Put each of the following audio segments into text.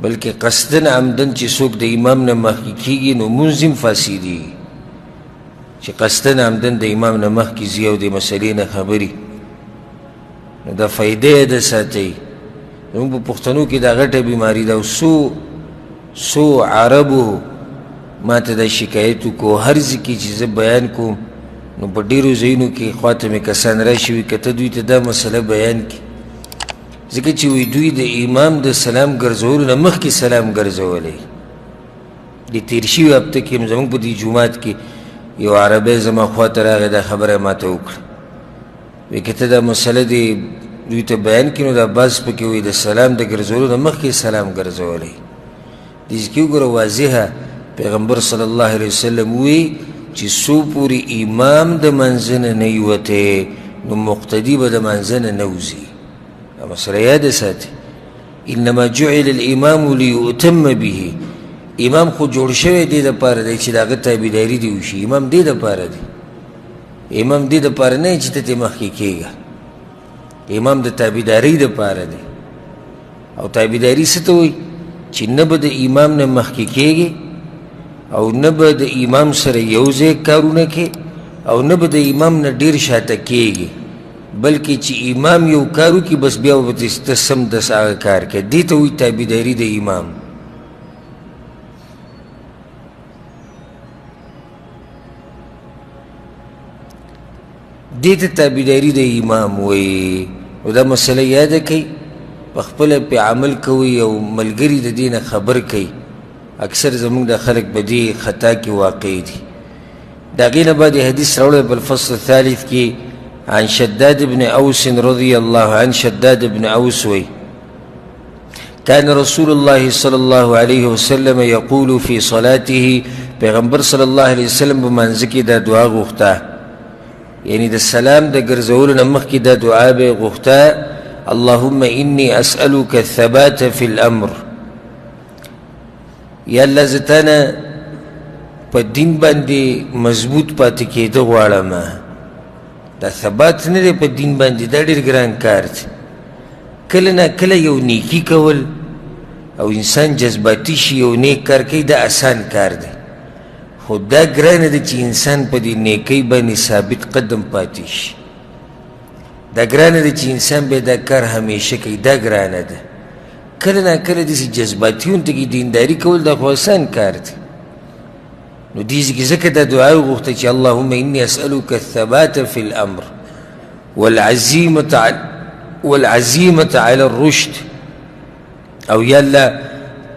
بلکې قصدن عمدن چې څوک د امام نه مخکې کېږي نو مونځ هم فاسدېږي چې قصدن عمدن د امام نه مخکې ځي او د مسلې نه خبري نو دا فایده یې ده ساتئ زموږ په پښتنو کې دا غټه بیماري ده او څو عربو ما ته دا شکایت وکړو هر ځای کې چې زه بیان کوم نو په ډېرو ځایونو کې خواته مې کسان راشي وي که ته دوی ته دا مسله بیان کړي ځکه چې وایي دوی د امام د سلام ګرځولو نه مخکې سلام ګرځولی د تېر شوي هفته کې زموږ په دې جومات کې یو عربی زما خواته راغی دا خبره ما ته وکړه وایي که ته دا مسله دې دوی ته بیان کړي نو دا بعض پکې وایي د سلام د ګرځولو نه مخکې سلام ګرځولی دې کې وګوره واضحه پیغمبر صلی الله علیه وسلم وی چې څو پورې امام د منځ نه نه وتی نو مقتدي به د منځ نه نه وځي دا مسله یاد ساتي انما جعل الامام لیؤتم به امام خو جوړ شوی دی دپاره دی چې د هغه تابعداري دې وشي امام دې دپاره دی امام دې دپاره نه چې ته ترې مخکې کېږه امام د تابعدارۍ دپاره دی او تابعداري څه ته وایي چې نه به د امام نه مخکې کېږي او نه به د امام سره یو ځای کارونه کې او نه به د امام نه ډېر شاته کېږي بلکې چې امام یو کار وکړي بس بیا به ته سم دس هغه کار کوې دې ته وایي تابعداري د امام دې ته تابعداري د امام وایي او دا مسله یاده کوي په خپله پې عمل کوي او ملګري د دې نه خبر کوي اکثر زمونږ د خلق په دې خطا کې واقع دي د هغې نه بعد حدیث راوړی په الفصل الثالث کې عن شداد بن اوس رضی الله عنه شداد بن اوس وی كان رسول الله صلى الله عليه وسلم يقول في صلاته پیغمبر صلی الله علیه وسلم په منځ کې دا دعا غوښته یعنی د سلام د ګرځولو نه مخکې دا دعا به غوښته اللهم إني أسألك الثبات في الأمر یا الله زه تانه په دین باندې مضبوط پاتې کېده غواړم دا ثبات نه دی په دین باندې دا ډېر ګران کار دی کله نه کله یو نیکي کول او انسان جذباتي شي یو نیک کار کوي دا آسان کار دی خو دا ګرانه ده چې انسان په دې نیکۍ باندې ثابت قدم پاتې شي دا ګرانه ده چې انسان به دا کار همیشه کوي دا ګرانه ده کله نه کله داسې جذباتي ونته کې دینداري کول دا خو آسان کار دی نو دې کې ځکه دا دعا وغوښته چې اللهم إني أسألك الثبات في الأمر والعزيمة على الرشد او یا الله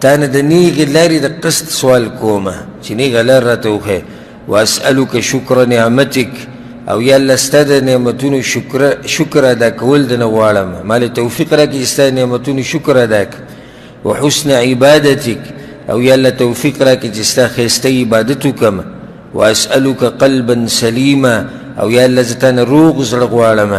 تانه د نیغې لارې د قسط سوال کومه چې نیغه لار راته وښیې وأسألك شکر نعمتک او یا الله ستا د نعمتونو شکر ادا کول د نه غواړم ما له توفیق راکړي چې ستا د نعمتونو شکر ادا کړم وحسن عبادتک او یا الله توفیق راکړي چې ستا ښایسته عبادت وکړم وأسألك قلبا سلیما او یا الله زه تانه روغ زړه غواړم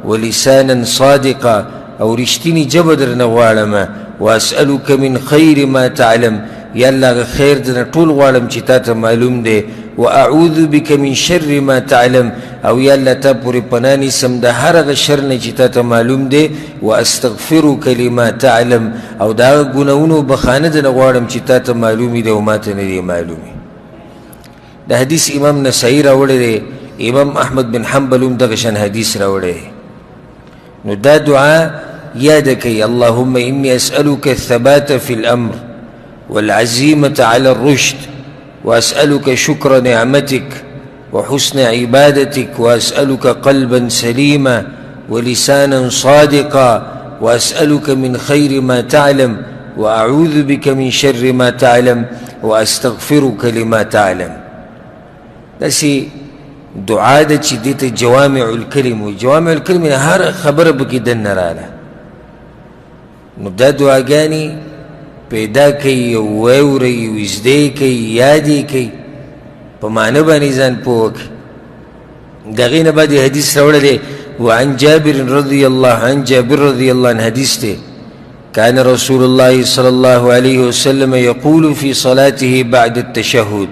ولسانا صادقا او رښتینې ژبه درنه غواړم وأسألك من خیر ما تعلم یا الله هغه خیر درنه ټول غواړم چې تا ته معلوم دی وأعوذ بك من شر ما تعلم او یا الله تا پورې پناه نیسم د هر هغه شر نه چې تا ته معلوم دی وأستغفرك لما تعلم او د هغه ګناهونو بخانه درنه غواړم چې تا ته معلومې دی او ما ته نه دی معلومې د حدیث امام نسائی راوړی دی امام احمد بن حنبل هم دغه شان حدیث راوړی نو دا دعا یاد کوي اللهم إني أسألك الثبات في الأمر والعزيمة على الرشد وأسألك شكر نعمتك وحسن عبادتك وأسألك قلبا سليما ولسانا صادقا وأسألك من خير ما تعلم وأعوذ بك من شر ما تعلم وأستغفرك لما تعلم داسې دعا ده چې دې ته جوامع الکلم وایي جوامع الکلم هر خبره پکې دننه راله نو دا دعاګانې پیدا کوي او واورئ او زده کوي یاد یې کوي په معنی باندې ځان پوه کړي د هغې نه بعد حدیث راوړی دی وعن جابر رضی الله عنه حدیث دی كان رسول الله صلى الله عليه وسلم يقول في صلاته بعد التشهد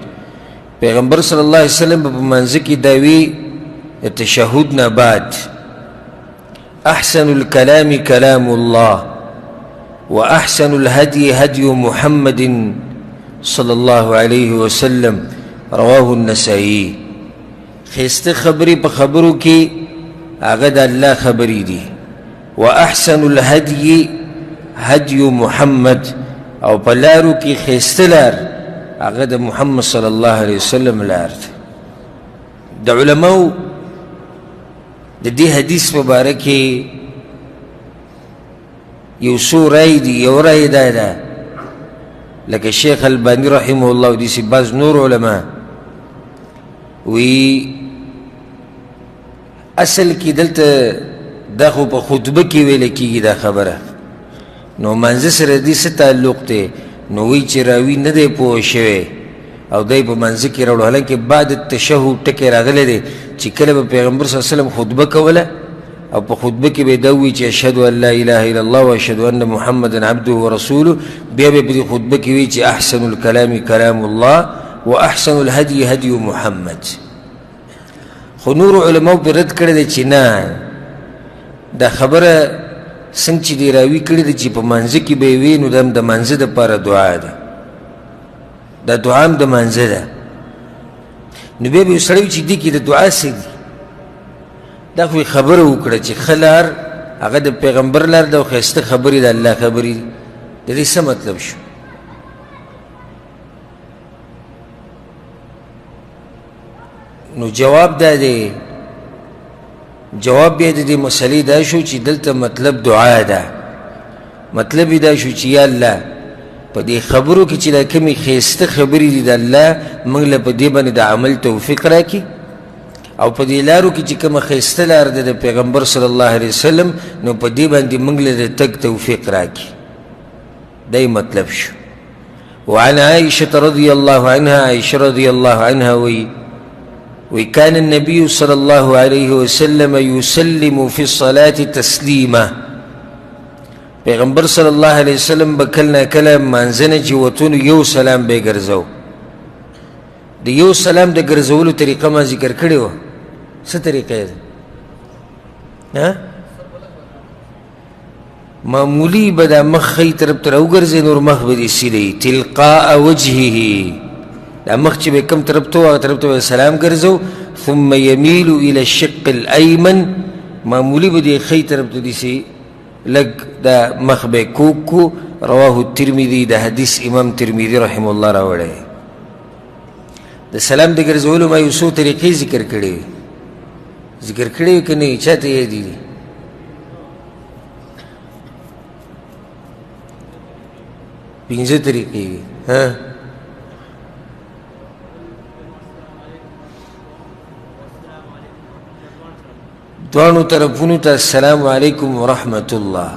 پیغمبر صلی الله علیه وسلم په منځ کې دا وی تشهد نه بعد احسن الكلام كلام الله وأحسن الهدي هدي محمد صلى الله عليه وسلم رواه النسائي. خیسته خبری په خبرو کې هغه د الله خبرې دي. وأحسن الهدي هدي محمد، او په لارو کې خیسته لار هغه د محمد صلی الله علیه وسلم لار ده. د علماو د دې حدیث مبارک کې یو څو رای دي. یو رای دا ده لکه شیخ البانی رحمه الله او داسې بعض نور علما وی اصل کې دلته دا خو په خطبه کې ویل کېږي دا خبره، نو منځه سره دې څه تعلق دی؟ نو وی چې راوي نه دی پوه شوی او دی په منځه کې راوړو. حالانکې بعد تشهد ټکی راغلی دی چې کله به پیغمبر صلی الله علیه وسلم خطبه کوله او په خطبه کې به دا وی چې اشهد ان لا اله الا الله واشهد ان محمدا عبده ورسوله، بیا به په دې خطبه کې وی چې احسن الكلام كلام الله واحسن الهدي هدي محمد. خو نور علماو پرې رد کړی دی چې نه، دا خبره څنګه چې دی راوي کړې ده چې په منځه کې به یې وي، نو دا هم د منځه دپاره دعا ده، دا دعا هم د منځه ده. نو بیا به یو سړی وي چې دې کې د دعا څه دي؟ دا خو یې خبره وکړه چې ښه لار هغه د پیغمبر لار ده او ښایسته خبرې د الله خبرې دي. د دې څه مطلب شو؟ نو جواب دا دی، جواب بیا د دې مسلې دا شو چې دلته مطلب دعا ده. مطلب یې دا شو چې یا الله په دې خبرو کې چې دا کومې ښایسته خبرې دي د الله، موږ له په دې باندې د عمل توفیق راکړي، او په دې لارو کې چې کومه ښایسته لار ده د پیغمبر صلی الله علیه وسلم، نو په دې باندې موږ له د تګ توفیق راکړي. دا یې مطلب شو. وعن عائشة رضي الله عنها، عائشة رضي الله عنها وكان النبي صلى الله عليه وسلم يسلم في الصلاة تسليما. پیغمبر صلی الله علیه وسلم بکلنا کله مانځنه چې وتون یو سلام به ګرځو. د یو سلام د ګرځولو طریقه ما ذکر کړې وه. څه طریقه ده؟ معمولی به دا مخ ښی طرف ته راوګرځي، نور مخ به دې سیده تلقاء وجهه، دا مخ چې به کوم طرف ته هغه طرف ته به سلام ګرځو. ثم يميل الى الشق الايمن، معمولی به دې ښی طرف ته داسې لږ دا مخ به کوږ کو. رواه الترمذي، دا حدیث امام ترمذي رحمه الله راوړی. د سلام د ګرځولو ما یو څو طریقې ذکر کړې وې که نه؟ چاته یې دي؟ پنځه طریقې وي. دوانو طرفونو ته السلام علیکم ورحمة الله.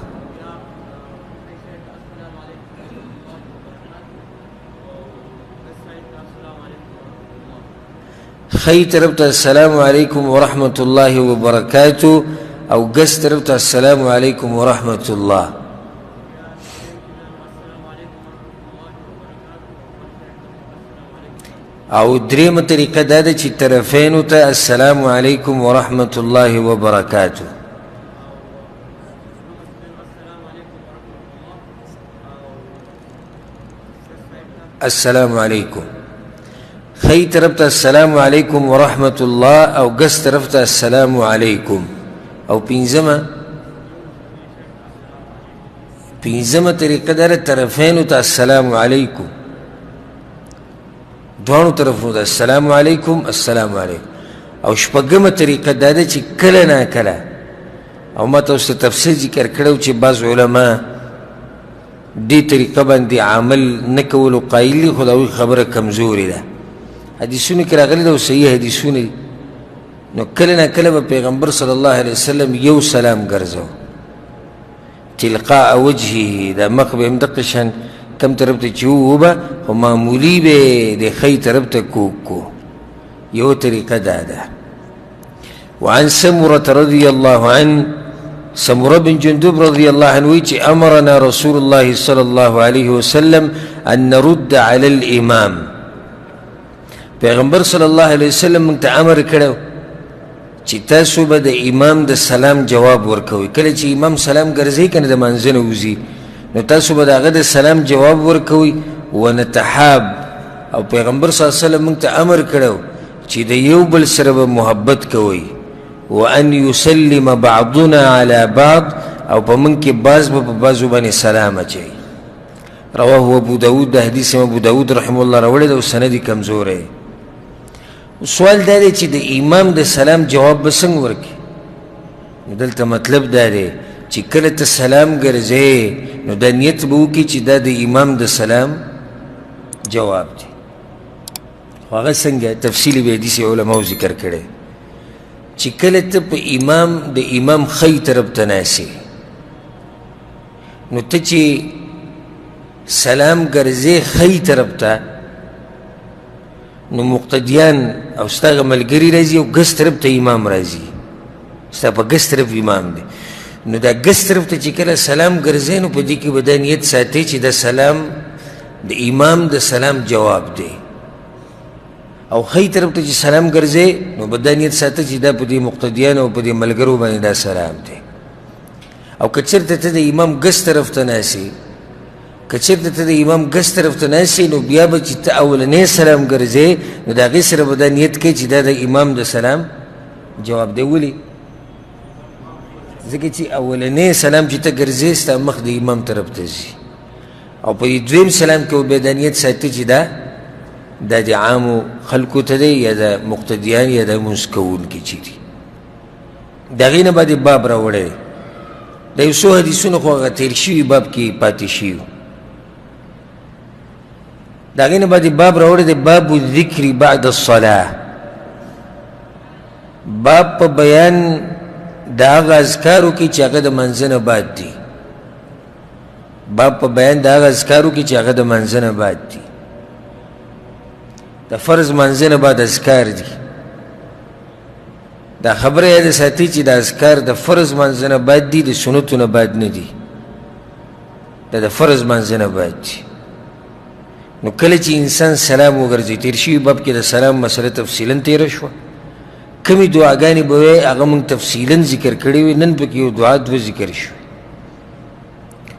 خی طرف ته السلام علیکم ورحمة الله وبرکاته، او ګس طرف ته السلام علیکم ورحمة الله. او درېمه طریقه دا ده چې طرفینو ته السلام علیکم ورحمة الله وبرکاته. السلام علیکم. خی طرف ته السلام علیکم ورحمة الله، او ګس طرف ته السلام علیکم. او پنځمه طریقه دا ده طرفینو ته السلام علیکم، دوانو طرفونو ته السلام علیکم السلام علیکم. او شپږمه طریقه دا ده چې کله نا کله، او ما تاسو ته تفصیل ذکر کړو چې بعض علما دې طریقه باندې عمل نه کولو قایل دي، خو د هغوی خبره کمزورې ده. حدیثونو کې راغلي ده او صحیح حدیثونه دي. نو کله نا کله به پیغمبر صلی الله علیه وسلم یو سلام ګرځو تلقاء وجهه، دا مخ به هم دقه شان کم طرف ته چې ووبه، خو معمولی به د ښی طرف ته کوږ کو. یو طریقه دا ده. وعن سمرة رضي الله عنه، سمرة بن جندب رضي الله عنه وی چې امرنا رسول الله صلى الله عليه وسلم ان نرد على الامام. پیغمبر صلی الله علیه وسلم موږ ته امر کړی چې تاسو به د امام د سلام جواب ورکوئ. کله چې امام سلام ګرځوي که نه د مانځه نه وځي، نو تاسو به د هغه د سلام جواب ورکوئ. ونتحاب، او پیغمبر صلی الله علیه وسلم موږ ته امر کړی چې د یو بل سره به محبت کوئ. وان یسلم بعضنا علی بعض، او په موږ کې بعض به په بعضو باندې سلام اچوي. رواه ابو داود، د حدیث ابو داود رحمه الله راوړی دی او سند یې کمزوری. سوال دا دی چې د امام د سلام جواب به څنګه ورکړي؟ نو دلته مطلب دا دی چې کله ته سلام ګرځې نو دا نیت به وکړي چې دا د امام د سلام جواب دی. خو هغه څنګه تفصیلي به حدیث علماو ذکر کړی چې کله ته په د امام ښی طرف ته ناستې نو ته چې سلام ګرځې ښی طرف ته نو مقتدیان او ستا هغه ملګري راځي او ګس طرف ته امام راځي، ستا په ګس طرف امام دی. نو دا ګس طرف ته چې کله سلام ګرځې نو په دې کې به دا نیت ساتي چې دا سلام د امام د سلام جواب دی. او ښی طرف ته چې سلام ګرځې نو به دا نیت ساته چې دا په دې مقتدیانو او په دې ملګرو باندې دا سلام دی. او که چېرته ته د امام ګس طرف ته ناستې، که چېرته ته د امام ګس طرف ته ناستې نو بیا به چې ته اولنی سلام ګرځې نو د هغې سره به دا نیت کوې چې دا د امام د سلام جواب دی. ولې؟ ځکه چې اولنی سلام چې ته ګرځې ستا مخ د امام طرف ته ځي، او په دې دویم سلام کې به دا نیت ساتي چې دا د عامو خلکو ته دی یا د مقتدیان یا د لمونځ کوونکي چې دي. د هغې نه بعد باب راوړی د یو څو حدیثونه خو هغه تېر شوي باب کې پاتې شوي. د هغې نه بعد باب راوړی دی باب الذکر بعد الصلاه، باب په بیان د هغه اذکارو کې چې هغه د منځه نه بعد دي. باب په بیان د هغه اذکارو کې چې هغه د منځه نه بعد دي. د فرض منځه نه بعد اذکار دي. دا خبره یاد ساتي چې د اذکار د فرض منځه نه بعد دي، د سنتو نه بعد نه دي. دا د فرض منځه نه بعد دي. نو کله چې انسان سلام وګرځي، تېر شوي باب کې د سلام مسله تفصیلا تېره شوه، کمې دعاګانې به وی هغه موږ تفصیلا ذکر کړې وي، نن پکې یو دعا دوه ذکر شوې.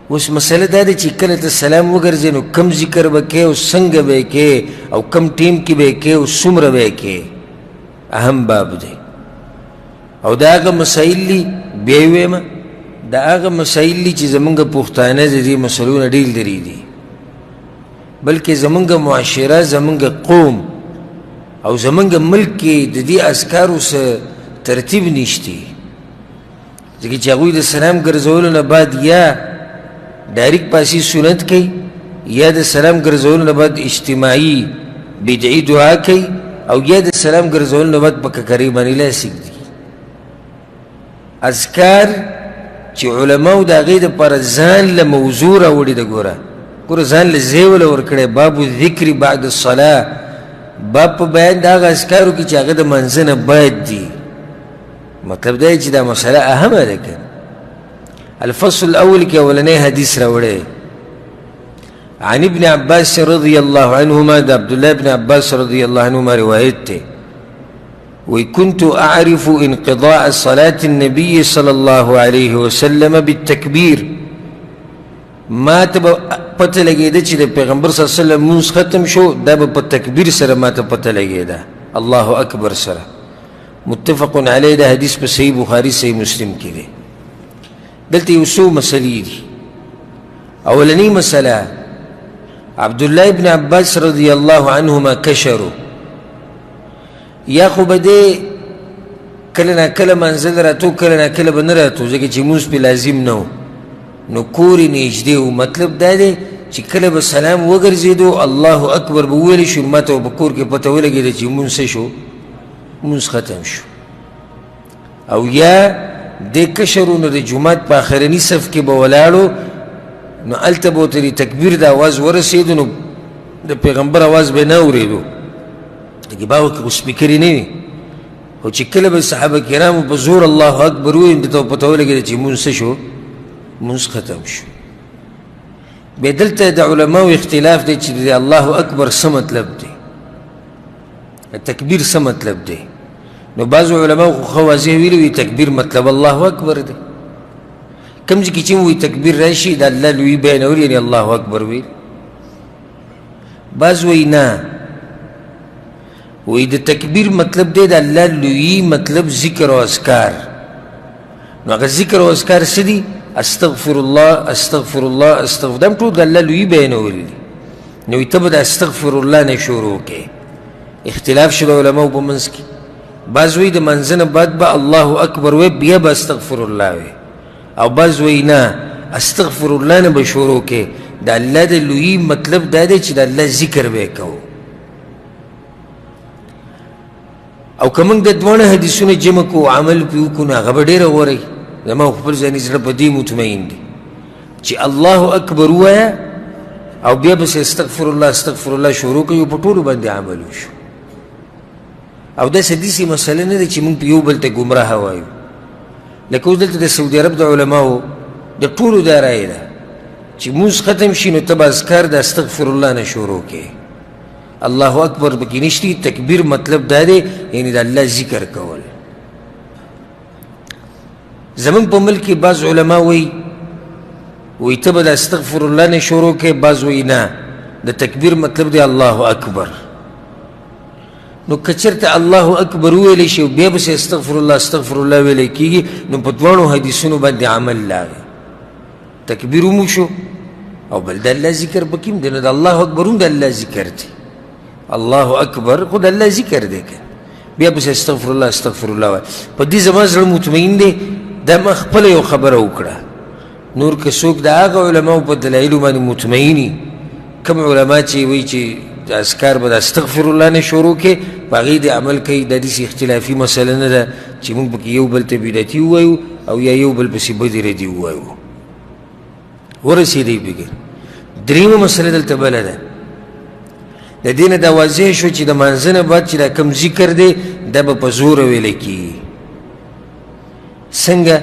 اوس مسله دا ده چې کله ته سلام وګرځې نو کم ذکر به کوې او څنګه به یې کوې او کم ټیم کې به یې کوې او څومره به یې کوې، اهم باب دی. او دا هغه مسایل دي، بیا یې ویمه دا هغه مسایل دي چې زمونږ پښتانه د دې مسلو نه ډېر لرې دي، بلکې زمونږ معاشره، زمونږ قوم او زمونږ ملک کې د دې اذکارو څه ترتیب نشتی. ځکه چې هغوی د سلام ګرځولو نه بعد یا ډایرکټ پاسې سنت کوي یا د سلام ګرځولو نه بعد اجتماعي بدعي دعا کوي او یا د سلام ګرځولو نه بعد په ککرۍ باندې لاس ږدي. اذکار چې علماو د هغې دپاره ځان له موضوع راوړي ده. ګوره ځان له ځای وله ورکړی، باب الذکر بعد الصلاه، باب په بیان د هغه اذکارو کې چې هغه د منځه نه باید دي. مطلب دا چې دا مسله اهمه ده. که الفصل الاول کې اولنی حدیث راوړی عن ابن عباس رضی الله عنهما، د عبدالله ابن عباس رضی الله عنهما روایت ته وی كنت اعرف انقضاء صلاة النبي صلى الله عليه وسلم بالتكبير، ما ته پته لګېده چې د پیغمبر صلی الله علیه وسلم مونځ ختم شو، دا به په تکبیر سره ما ته پته لګېده، الله اکبر سره. متفق علیه، دا حدیث په صحیح بخاري صحیح مسلم کې دی. دلته یو څو مسلې دي. اولنی مسله، عبدالله ابن عباس رضی الله عنهما کشرو، یا خو به دی کله نا کله منزل راتو، کله نا کله به نه راتو، ځکه چې مونځ پې لازم نه و، نو کور یې نږدې و. مطلب دا دی چې کله به سلام وګرځېدو الله اکبر به وویلی شو، ما ته به کور کې پته ولګېده چې مونځ څه شو، مونځ ختم شو. او یا دې کشرو نو د جومات په آخرني صف کې به ولاړو، نو هلته به ورته د تکبیر د اواز ورسېدو، نو د پیغمبر اواز به نه اورېدو. د ګباو کې خو سپیکرې نه وي، خو چې کله به صحابه کرامو په زور الله اکبر وویل، دې ته به پته ولګېده چې مونځ څه شو، مونځ ختم شو. بیا دلته د علماو اختلاف دی چې د الله اکبر څه مطلب دی، تکبیر څه مطلب دی. نو بعضو علماو خو واضح ویلي وي تکبیر مطلب الله اکبر دی. کم ځای کې چې وایي تکبیر راشي د الله لویي بیانول یعنې الله اکبر ویل. بعض وایي نه، وایي د تکبیر مطلب دی د الله لویي مطلب ذکر او اذکار. نو هغه ذکر او اذکار څه دي؟ استغفر الله استغفر الله استغفر، دا ټول د الله لویي بیانول دي. نو ته به د استغفر الله نه شروع کې. اختلاف شوی علماو په منځ کې. بعض وایي د منځه نه بعد به الله اکبر وایي بیا به استغفر الله وایي، او بعض وایي نه استغفر الله نه به شروع کې. د الله د لویي مطلب دا دی چې د الله ذکر به کوو. او که موږ د دواړه حدیثونه جمع کړو عمل پرې وکړو نو هغه به ډېره غوره وي. زما خپل ځاني زړه په دې مطمئن دی چې الله اکبر ووایه او بیا بس استغفر الله استغفر الله شروع کوي، په ټولو باندې عمل وشو. او داسې داسې مسله نه ده چې موږ په یو بل ته ګمراه وایو. لکه اوس دلته د سعودي عرب د علماو د ټولو دا رایه ده چې مونځ ختم شي نو ته به اذکار د استغفر الله نه شروع کوې. الله اکبر پکې نشتی. تکبیر مطلب دا دی یعنې د الله ذکر کول. زمونږ په ملک کې بعض علما وایي ته به د استغفر الله نه شروع کوې، بعض وایي نه د تکبیر مطلب دی الله اکبر. نو که چېرته الله اکبر وویلی شي او بیا پسې استغفر الله استغفر الله ویلی کېږي نو په دواړو حدیثونو باندې عمل لاغی. تکبیر هم وشو او بل د الله ذکر پکې هم دی. نو د الله اکبر هم د الله ذکر دی. الله اکبر خو د الله ذکر دی که بیا پسې استغفر الله استغفر الله وایي. په دې زما زړه مطمئن دی. دا ما خپله یو خبره وکړه. نور که څوک د هغه علماو په دلایلو باندې مطمئني، کوم علما چې وایي چې د اذکار به د استغفر الله نه شروع کې په هغې د عمل کوي، دا داسې اختلافي مسله نه ده چې موږ پکې یو بل ته بدعتي ووایو او یا یو بل پسې بدې ردي ووایو. ورسېدی بګر. درېیمه مسله دلته بله ده. د دې نه دا واضح شو چې د مانځه نه بعد چې دا کوم ذکر دی دا به په زوره ویلی کېږي. څنګه؟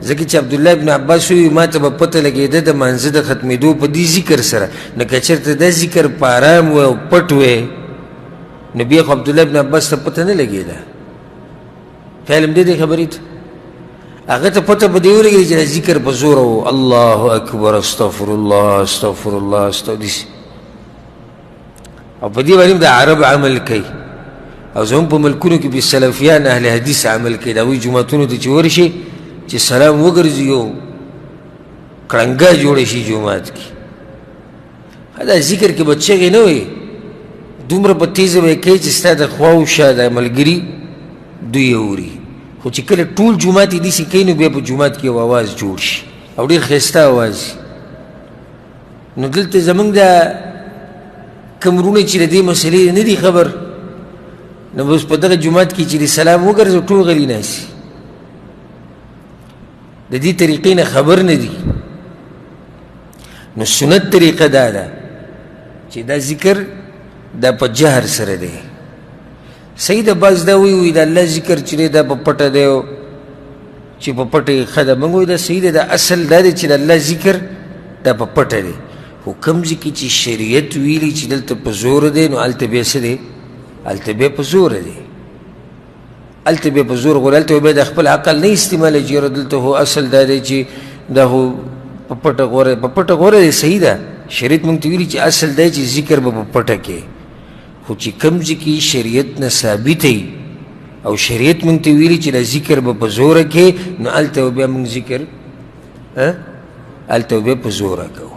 ځکه چې عبدالله ابن عباس وایي ما ته به پته لګېده د مانځه د ختمېدو په دې ذکر سره. نو که چېرته دا ذکر په ارام وی او پټ وی نو بیا خو عبدالله ابن عباس ته پته نه لګېده. خیال هم دی دې خبرې ته؟ هغه ته پته به دې ولګېده چې دا ذکر په زوره و الله اکبر استغفر الله استغفر الله استغفر. او په دې باندې د عرب عمل کوي او زموږ په ملکونو کې به سلفیان اهل حدیث عمل کوي. د هغوی جوماتونو ته چې ورشي چې سلام وګرځي یو کړنګه جوړه شي جومات کې. دا ذکر کې به چغې نه وي، دومره په تیزه به یې کوي چې ستا د خوا و شا د ملګري دوی اوري. خو چې کله ټول جومات یې داسې کوي نو بیا په جومات کې یو اواز جوړ شي او ډېر ښایسته اواز. نو دلته زموږ دا کوم وروڼه چې د دې مسلې نه دي خبر، نو اوس په دغه جومات کې چې د سلام وګرځي ټول غلي ناستي، د دې طریقې نه خبر نه دي. نو سنت طریقه دا ده چې دا ذکر دا په جهر سره دی. صحیح ده بعض دا وایي د الله ذکر چې دی دا په پټه دی چې په پټه یې ښه ده. موږ وایو دا صحیح دی، دا اصل دا دی چې د الله ذکر دا په پټه دی. خو کوم ځای کې چې شریعت ویلي چې دلته په زوره دی نو هلته بیا څه دی؟ هلته بیا په زوره دی. هلته بیا په زور غوره، هلته بیا د خپل عقل نه استعماله چې یاره دلته خو اصل دا دی چې دا خو په پټه غوره. په پټه غوره دی صحیح ده، شریعت موږ ته ویلي چې اصل دی چې ذکر به په پټه کې. خو چې کوم ځای کې شریعت نه ثابت وي او شریعت موږ ته ویلي چې دا ذکر به په زوره کې نو هلته بیا موږ ذکر هلته بیا په زوره کوو.